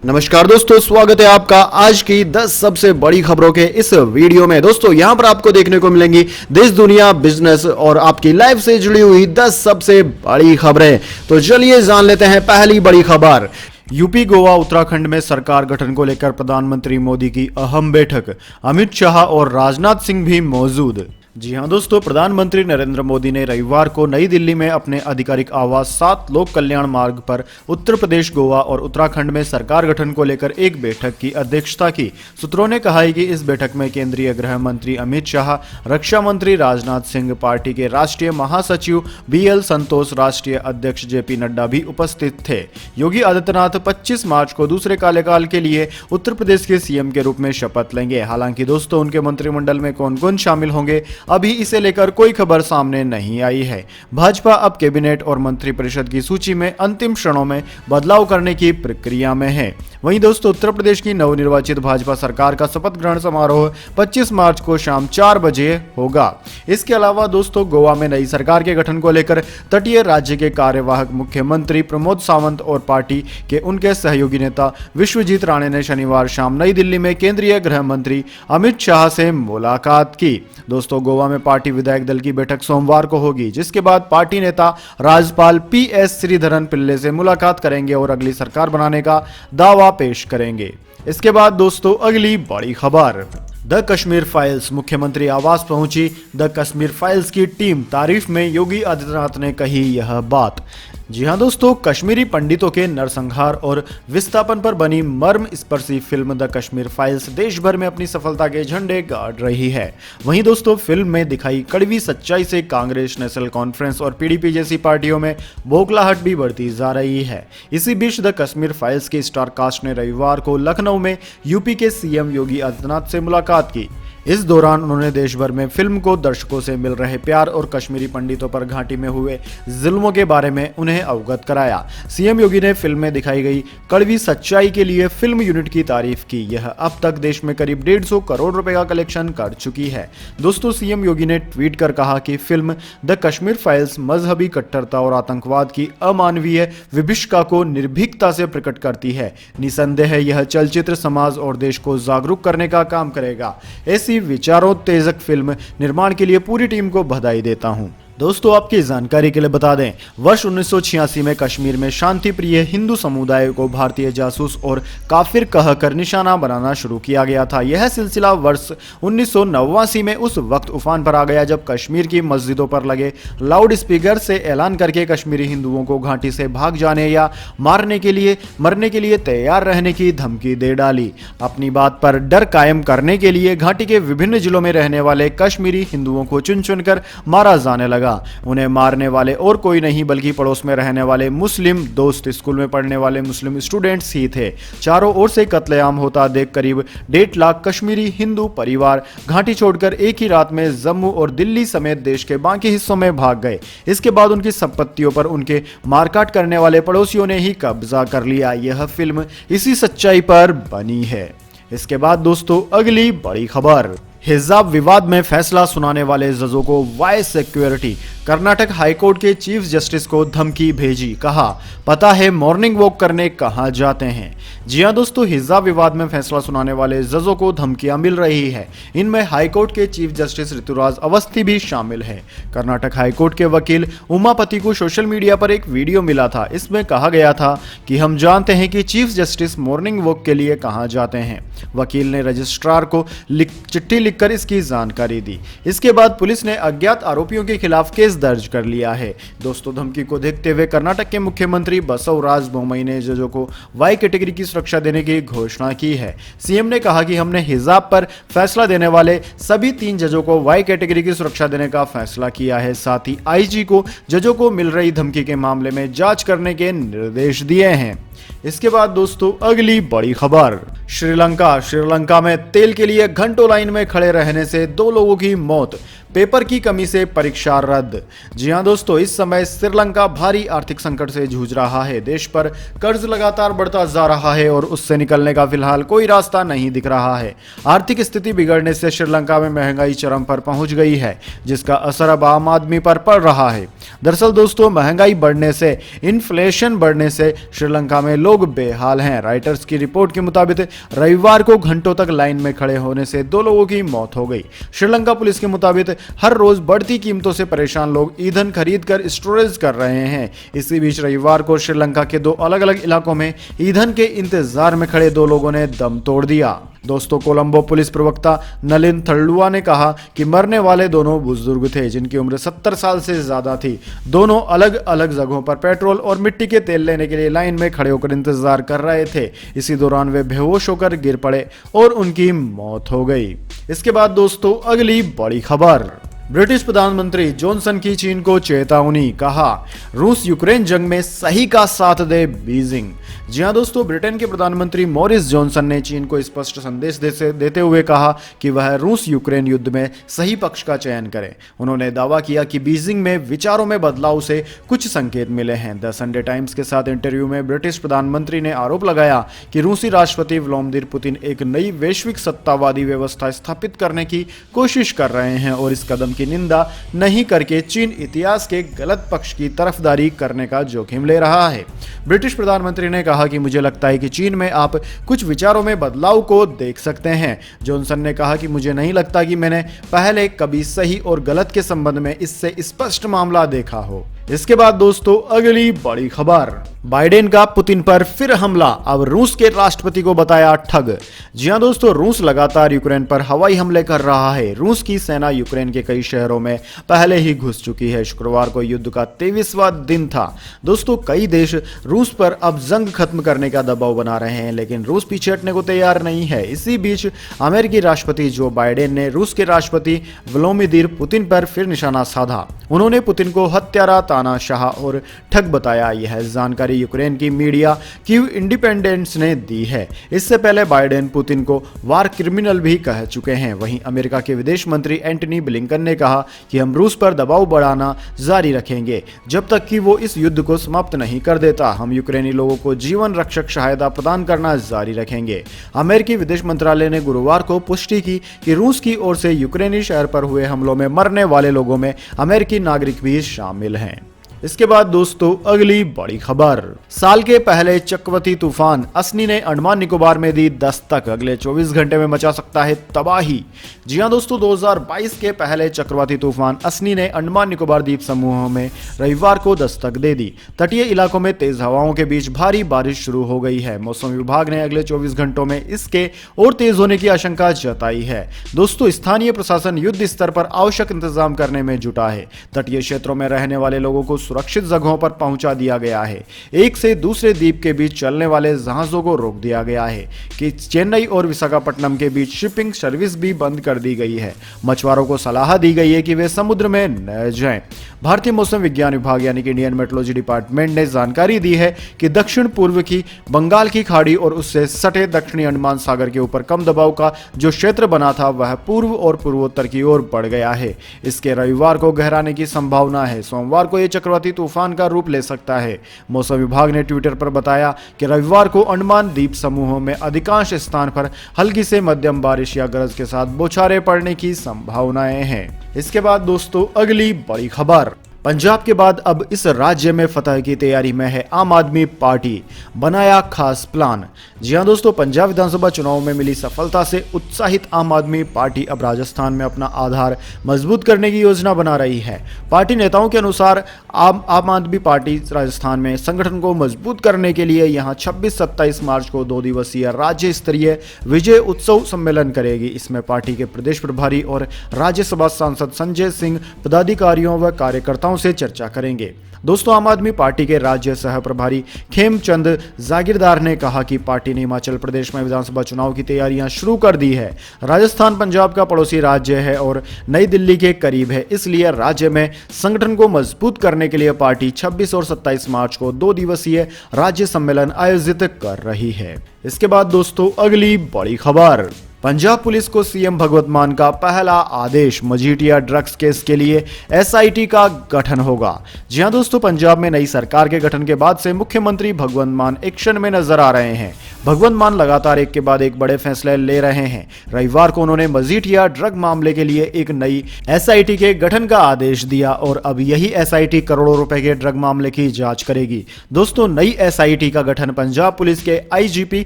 नमस्कार दोस्तों, स्वागत है आपका आज की 10 सबसे बड़ी खबरों के इस वीडियो में। दोस्तों यहां पर आपको देखने को मिलेंगी देश दुनिया बिजनेस और आपकी लाइफ से जुड़ी हुई 10 सबसे बड़ी खबरें। तो चलिए जान लेते हैं पहली बड़ी खबर। यूपी गोवा उत्तराखंड में सरकार गठन को लेकर प्रधानमंत्री मोदी की अहम बैठक, अमित शाह और राजनाथ सिंह भी मौजूद। जी हां दोस्तों, प्रधानमंत्री नरेंद्र मोदी ने रविवार को नई दिल्ली में अपने आधिकारिक आवास 7 लोक कल्याण मार्ग पर उत्तर प्रदेश, गोवा और उत्तराखंड में सरकार गठन को लेकर एक बैठक की अध्यक्षता की। सूत्रों ने कहा है कि इस बैठक में केंद्रीय गृह मंत्री अमित शाह, रक्षा मंत्री राजनाथ सिंह, पार्टी के राष्ट्रीय महासचिव BL संतोष, राष्ट्रीय अध्यक्ष JP नड्डा भी उपस्थित थे। योगी आदित्यनाथ 25 मार्च को दूसरे कार्यकाल के लिए उत्तर प्रदेश के CM के रूप में शपथ लेंगे। हालांकि दोस्तों उनके मंत्रिमंडल में कौन कौन शामिल होंगे, अभी इसे लेकर कोई खबर सामने नहीं आई है। भाजपा अब कैबिनेट और मंत्रिपरिषद की सूची में अंतिम क्षणों में बदलाव करने की प्रक्रिया में है। वहीं दोस्तों उत्तर प्रदेश की नवनिर्वाचित भाजपा सरकार का शपथ ग्रहण समारोह 25 मार्च को शाम 4 बजे होगा। इसके अलावा दोस्तों गोवा में नई सरकार के गठन को लेकर तटीय राज्य के कार्यवाहक मुख्यमंत्री प्रमोद सावंत और पार्टी के उनके सहयोगी नेता विश्वजीत राणे ने शनिवार शाम नई दिल्ली में केंद्रीय गृह मंत्री अमित शाह से मुलाकात की। दोस्तों गोवा में पार्टी विधायक दल की बैठक सोमवार को होगी, जिसके बाद पार्टी नेता राज्यपाल PS श्रीधरन पिल्ले से मुलाकात करेंगे और अगली सरकार बनाने का दावा पेश करेंगे। इसके बाद दोस्तों अगली बड़ी खबर, द कश्मीर फाइल्स मुख्यमंत्री आवास पहुंची। द कश्मीर फाइल्स की टीम तारीफ में योगी आदित्यनाथ ने कही यह बात। जी हां दोस्तों, कश्मीरी पंडितों के नरसंहार और विस्थापन पर बनी मर्म स्पर्शी फिल्म द कश्मीर फाइल्स देश भर में अपनी सफलता के झंडे गाड़ रही है। वहीं दोस्तों फिल्म में दिखाई कड़वी सच्चाई से कांग्रेस, नेशनल कॉन्फ्रेंस और PDP जैसी पार्टियों में बौखलाहट भी बढ़ती जा रही है। इसी बीच द कश्मीर फाइल्स की स्टार कास्ट ने रविवार को लखनऊ में यूपी के CM योगी आदित्यनाथ से मुलाकात की। इस दौरान उन्होंने देश भर में फिल्म को दर्शकों से मिल रहे प्यार और कश्मीरी पंडितों पर घाटी में हुए जुल्मों के बारे में उन्हें अवगत कराया। CM योगी ने फिल्म में दिखाई गई कड़वी सच्चाई के लिए फिल्म यूनिट की तारीफ की। यह अब तक देश में करीब 150 करोड़ रुपए का कलेक्शन कर चुकी है। दोस्तों CM योगी ने ट्वीट कर कहा कि फिल्म द कश्मीर फाइल्स मजहबी कट्टरता और आतंकवाद की अमानवीय विभीषिका को निर्भीकता से प्रकट करती है। निसंदेह यह चलचित्र समाज और देश को जागरूक करने का काम करेगा। ऐसी विचारोत्तेजक फिल्म निर्माण के लिए पूरी टीम को बधाई देता हूं। दोस्तों आपकी जानकारी के लिए बता दें, वर्ष 1986 में कश्मीर में शांति प्रिय हिंदू समुदाय को भारतीय जासूस और काफिर कहकर निशाना बनाना शुरू किया गया था। यह सिलसिला वर्ष 1989 में उस वक्त उफान पर आ गया जब कश्मीर की मस्जिदों पर लगे लाउड स्पीकर से ऐलान करके कश्मीरी हिंदुओं को घाटी से भाग जाने या मरने के लिए तैयार रहने की धमकी दे डाली। अपनी बात पर डर कायम करने के लिए घाटी के विभिन्न जिलों में रहने वाले कश्मीरी हिंदुओं को चुन चुनकर मारा जाने लगा। उन्हें मारने वाले और कोई नहीं बल्कि पड़ोस में रहने वाले मुस्लिम दोस्त, स्कूल में पढ़ने वाले मुस्लिम स्टूडेंट्स ही थे। चारों ओर से कत्लेआम होता देख करीब 1.5 लाख कश्मीरी हिंदू परिवार घाटी छोड़कर एक ही रात में जम्मू और दिल्ली समेत देश के बाकी हिस्सों में भाग गए। इसके बाद उनकी संपत्तियों पर उनके मारकाट करने वाले पड़ोसियों ने ही कब्जा कर लिया। यह फिल्म इसी सच्चाई पर बनी है। इसके बाद दोस्तों अगली बड़ी खबर, हिजाब विवाद में फैसला सुनाने वाले जजों को वाइस सिक्योरिटी। कर्नाटक हाईकोर्ट के चीफ जस्टिस को धमकी भेजी, कहा पता है मॉर्निंग वॉक करने कहां जाते हैं। जी हां दोस्तों, हिजाब विवाद में फैसला सुनाने वाले जजों को धमकियां मिल रही है। इनमें हाईकोर्ट के चीफ जस्टिस ऋतुराज अवस्थी भी शामिल है। कर्नाटक हाईकोर्ट के वकील उमापति को सोशल मीडिया पर एक वीडियो मिला था। इसमें कहा गया था कि हम जानते हैं कि चीफ जस्टिस मॉर्निंग वॉक के लिए कहां जाते हैं। वकील ने रजिस्ट्रार को चिट्ठी लिखकर इसकी जानकारी दी। इसके बाद पुलिस ने अज्ञात आरोपियों के खिलाफ केस दर्ज कर लिया है। दोस्तों धमकी को देखते हुए कर्नाटक के मुख्यमंत्री बसवराज बोम्मई ने जजों को वाई कैटेगरी की सुरक्षा देने की घोषणा की है। CM ने कहा कि हमने हिजाब पर फैसला देने वाले सभी 3 जजों को वाई कैटेगरी की सुरक्षा देने का फैसला किया है। साथ ही IG को जजों को मिल रही धमकी के मामले में जांच करने के निर्देश दिए हैं। इसके बाद दोस्तों अगली बड़ी खबर, श्रीलंका में तेल के लिए घंटों लाइन में खड़े रहने से 2 लोगों की मौत। पेपर की कमी से परीक्षा रद्द। जी हां दोस्तों, इस समय श्रीलंका भारी आर्थिक संकट से जूझ रहा है। देश पर कर्ज लगातार बढ़ता जा रहा है और उससे निकलने का फिलहाल कोई रास्ता नहीं दिख रहा है। आर्थिक स्थिति बिगड़ने से श्रीलंका में महंगाई चरम पर पहुंच गई है, जिसका असर अब आम आदमी पर पड़ रहा है। दरअसल दोस्तों, महंगाई बढ़ने से, इन्फ्लेशन बढ़ने से श्रीलंका में में लोग बेहाल हैं। राइटर्स की रिपोर्ट के मुताबिक रविवार को घंटों तक लाइन में खड़े होने से 2 लोगों की मौत हो गई। श्रीलंका पुलिस के मुताबिक हर रोज बढ़ती कीमतों से परेशान लोग ईंधन खरीद कर स्टोरेज कर रहे हैं। इसी बीच रविवार को श्रीलंका के 2 अलग अलग इलाकों में ईंधन के इंतजार में खड़े 2 लोगों ने दम तोड़ दिया। दोस्तों, कोलंबो पुलिस प्रवक्ता नलिन थल्लुआ ने कहा कि मरने वाले दोनों बुजुर्ग थे जिनकी उम्र 70 साल से ज्यादा थी। दोनों अलग अलग जगहों पर पेट्रोल और मिट्टी के तेल लेने के लिए लाइन में खड़े होकर इंतजार कर रहे थे। इसी दौरान वे बेहोश होकर गिर पड़े और उनकी मौत हो गई। इसके बाद दोस्तों, अगली बड़ी खबर। ब्रिटिश प्रधानमंत्री जॉनसन की चीन को चेतावनी, कहा रूस यूक्रेन जंग में सही का साथ दे बीजिंग। जी हां दोस्तों, ब्रिटेन के प्रधानमंत्री मोरिस जॉनसन ने चीन को स्पष्ट संदेश देते हुए कहा कि वह रूस यूक्रेन युद्ध में सही पक्ष का चयन करे। उन्होंने दावा किया कि बीजिंग में विचारों में बदलाव से कुछ संकेत मिले हैं। द संडे टाइम्स के साथ इंटरव्यू में ब्रिटिश प्रधानमंत्री ने आरोप लगाया कि रूसी राष्ट्रपति व्लादिमीर पुतिन एक नई वैश्विक सत्तावादी व्यवस्था स्थापित करने की कोशिश कर रहे हैं और इस कदम की निंदा नहीं करके चीन इतिहास के गलत पक्ष की तरफदारी करने का जोखिम ले रहा है। ब्रिटिश प्रधानमंत्री ने कहा कि मुझे लगता है कि चीन में आप कुछ विचारों में बदलाव को देख सकते हैं। जॉनसन ने कहा कि मुझे नहीं लगता कि मैंने पहले कभी सही और गलत के संबंध में इससे स्पष्ट मामला देखा हो। इसके बाद दोस्तों, अगली बड़ी खबर। बाइडेन का पुतिन पर फिर हमला, अब रूस के राष्ट्रपति को बताया ठग। जी हां दोस्तों, रूस लगातार यूक्रेन पर हवाई हमले कर रहा है। रूस की सेना यूक्रेन के कई शहरों में पहले ही घुस चुकी है। शुक्रवार को युद्ध का 23वां दिन था। दोस्तों, कई देश रूस पर अब जंग खत्म करने का दबाव बना रहे हैं, लेकिन रूस पीछे हटने को तैयार नहीं है। इसी बीच अमेरिकी राष्ट्रपति जो बाइडेन ने रूस के राष्ट्रपति व्लादिमीर पुतिन पर फिर निशाना साधा। उन्होंने पुतिन को हत्यारा, तानाशाह और ठग बताया। यह जानकारी यूक्रेन की मीडिया कीव इंडिपेंडेंस ने दी है। इससे पहले बाइडेन पुतिन को वार क्रिमिनल भी कह चुके हैं। वहीं अमेरिका के विदेश मंत्री एंटनी ब्लिंकन ने कहा कि हम रूस पर दबाव बढ़ाना जारी रखेंगे जब तक कि वो इस युद्ध को समाप्त नहीं कर देता। हम यूक्रेनी लोगों को जीवन रक्षक सहायता प्रदान करना जारी रखेंगे। अमेरिकी विदेश मंत्रालय ने गुरुवार को पुष्टि की कि रूस की ओर से यूक्रेनी शहर पर हुए हमलों में मरने वाले लोगों में अमेरिकी नागरिक भी शामिल हैं। इसके बाद दोस्तों, अगली बड़ी खबर। साल के पहले चक्रवाती तूफान असनी ने अंडमान निकोबार में दी दस्तक, अगले 24 घंटे में मचा सकता है तबाही। जी हां दोस्तों, 2022 के पहले चक्रवाती तूफान असनी ने अंडमान निकोबार द्वीप समूहों में रविवार को दस्तक दे दी। तटीय इलाकों में तेज हवाओं के बीच भारी बारिश शुरू हो गई है। मौसम विभाग ने अगले 24 घंटों में इसके और तेज होने की आशंका जताई है। दोस्तों, स्थानीय प्रशासन युद्ध स्तर पर आवश्यक इंतजाम करने में जुटा है। तटीय क्षेत्रों में रहने वाले लोगों को सुरक्षित जगहों पर पहुंचा दिया गया है। एक से दूसरे द्वीप के बीच चलने वाले जहाजों को रोक दिया गया है कि चेन्नई और विशाखापट्टनम के बीच शिपिंग सर्विस भी बंद कर दी गई है। मछुआरों को सलाह दी गई है कि वे समुद्र में न जाएं। भारतीय मौसम विज्ञान विभाग यानी कि इंडियन मेट्रोलॉजी डिपार्टमेंट ने जानकारी दी है कि दक्षिण पूर्व की बंगाल की खाड़ी और उससे सटे दक्षिणी अंडमान सागर के ऊपर कम दबाव का जो क्षेत्र बना था वह पूर्व और पूर्वोत्तर की ओर बढ़ गया है। इसके रविवार को गहराने की संभावना है। सोमवार को यह चक्रवाती तूफान का रूप ले सकता है। मौसम विभाग ने ट्विटर पर बताया कि रविवार को अंडमान द्वीप समूहों में अधिकांश स्थान पर हल्की से मध्यम बारिश या गरज के साथ बौछारें पड़ने की संभावनाएं हैं। इसके बाद दोस्तों, अगली बड़ी खबर। पंजाब के बाद अब इस राज्य में फतह की तैयारी में है आम आदमी पार्टी, बनाया खास प्लान। जी हां दोस्तों, पंजाब विधानसभा चुनाव में मिली सफलता से उत्साहित आम आदमी पार्टी अब राजस्थान में अपना आधार मजबूत करने की योजना बना रही है। पार्टी नेताओं के अनुसार आम आदमी पार्टी राजस्थान में संगठन को मजबूत करने के लिए यहां 26-27 मार्च को 2 दिवसीय राज्य स्तरीय विजय उत्सव सम्मेलन करेगी। इसमें पार्टी के प्रदेश प्रभारी और राज्यसभा सांसद संजय सिंह पदाधिकारियों व कार्यकर्ताओं से चर्चा करेंगे। दोस्तों, आम आदमी पार्टी के राज्य सह प्रभारी खेमचंद जागीरदार ने कहा कि पार्टी ने हिमाचल प्रदेश में विधानसभा चुनाव की तैयारियां शुरू कर दी है। राजस्थान पंजाब का पड़ोसी राज्य है और नई दिल्ली के करीब है, इसलिए राज्य में संगठन को मजबूत करने के लिए पार्टी 26 और 27 मार्च को 2 दिवसीय राज्य सम्मेलन आयोजित कर रही है। इसके बाद दोस्तों, अगली बड़ी खबर। पंजाब पुलिस को सीएम भगवंत मान का पहला आदेश, मजीठिया ड्रग्स केस के लिए एसआईटी का गठन होगा। जी हां दोस्तों, पंजाब में नई सरकार के गठन के बाद से मुख्यमंत्री भगवंत मान एक्शन में नजर आ रहे हैं। भगवंत मान लगातार एक के बाद एक बड़े फैसले ले रहे हैं। रविवार को उन्होंने मजीठिया ड्रग मामले के लिए एक नई एसआईटी के गठन का आदेश दिया और अब यही एसआईटी करोड़ों रुपए के ड्रग मामले की जांच करेगी। दोस्तों, नई एसआईटी का गठन पंजाब पुलिस के आईजीपी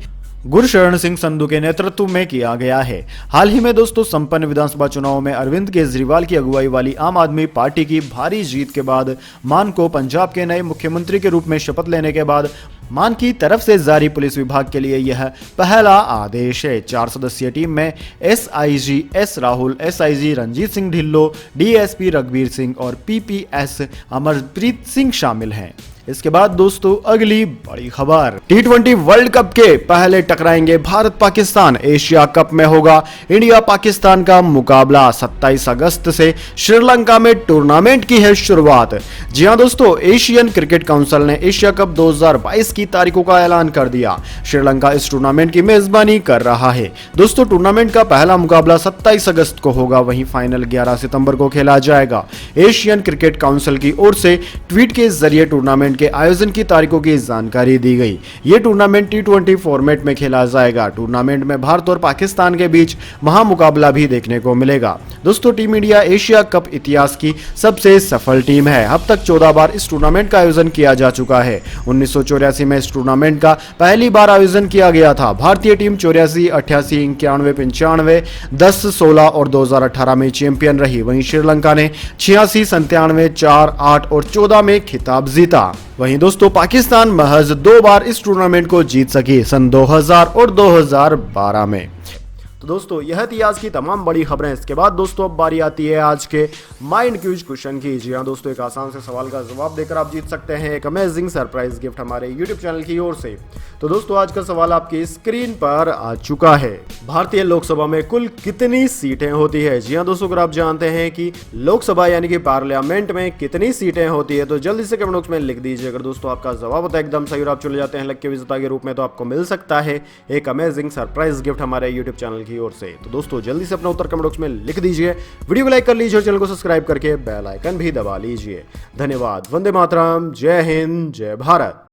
गुरशरण सिंह संधू के नेतृत्व में किया गया है। हाल ही में दोस्तों संपन्न विधानसभा चुनाव में अरविंद केजरीवाल की अगुवाई वाली आम आदमी पार्टी की भारी जीत के बाद मान को पंजाब के नए मुख्यमंत्री के रूप में शपथ लेने के बाद मान की तरफ से जारी पुलिस विभाग के लिए यह पहला आदेश है। 4 सदस्यीय टीम में SIG S Rahul, SIG Ranjit Singh Dhillon, DSP रघुवीर सिंह और पीपीएस अमरप्रीत सिंह शामिल हैं। इसके बाद दोस्तों अगली बड़ी खबर, टी20 वर्ल्ड कप के पहले टकराएंगे भारत पाकिस्तान। एशिया कप में होगा इंडिया पाकिस्तान का मुकाबला। 27 अगस्त से श्रीलंका में टूर्नामेंट की है शुरुआत। जी हां दोस्तों, एशियन क्रिकेट काउंसिल ने एशिया कप 2022 की तारीखों का ऐलान कर दिया। श्रीलंका इस टूर्नामेंट की मेजबानी कर रहा है। दोस्तों, टूर्नामेंट का पहला मुकाबला 27 अगस्त को होगा, वहीं फाइनल 11 सितंबर को खेला जाएगा। एशियन क्रिकेट काउंसिल की ओर से ट्वीट के जरिए टूर्नामेंट के आयोजन की तारीखों की जानकारी दी गई। यह टूर्नामेंट टी20 फॉर्मेट में खेला जाएगा। टूर्नामेंट में भारत और पाकिस्तान के बीच महामुकाबला भी देखने को मिलेगा। दोस्तों, टीम इंडिया एशिया कप इतिहास की सबसे सफल टीम है। अब तक 14 बार इस टूर्नामेंट का आयोजन किया जा चुका है। 1984 में इस टूर्नामेंट का पहली बार आयोजन किया गया था। भारतीय टीम 84, 88, 91, 95, 10, 16 और 2018 में चैंपियन रही। वहीं श्रीलंका ने 86, 97, 4, 8 और 14 में खिताब जीता। वहीं दोस्तों पाकिस्तान महज 2 बार इस टूर्नामेंट को जीत सकी, सन 2000 और 2012 में। तो दोस्तों यह थी आज की तमाम बड़ी खबरें। इसके बाद दोस्तों अब बारी आती है आज के माइंड क्यूज क्वेश्चन की। जी हाँ दोस्तों, एक आसान से सवाल का जवाब देकर आप जीत सकते हैं एक अमेजिंग सरप्राइज गिफ्ट हमारे यूट्यूब चैनल की ओर से। तो दोस्तों आज का सवाल आपकी स्क्रीन पर आ चुका है। भारतीय लोकसभा में कुल कितनी सीटें होती है? जी हाँ दोस्तों, अगर आप जानते हैं कि लोकसभा यानी कि पार्लियामेंट में कितनी सीटें होती है तो जल्दी से कमेंट बॉक्स में लिख दीजिए। अगर दोस्तों आपका जवाब होता है एकदम सही और आप चले जाते हैं लक के विजेता के रूप में, तो आपको मिल सकता है एक अमेजिंग सरप्राइज गिफ्ट हमारे यूट्यूब चैनल की ओर से। तो दोस्तों जल्दी से अपना उत्तर कमेंट बॉक्स में लिख दीजिए, वीडियो को लाइक कर लीजिए और चैनल को सब्सक्राइब करके बेल आइकन भी दबा लीजिए। धन्यवाद। वंदे मातरम। जय हिंद, जय भारत।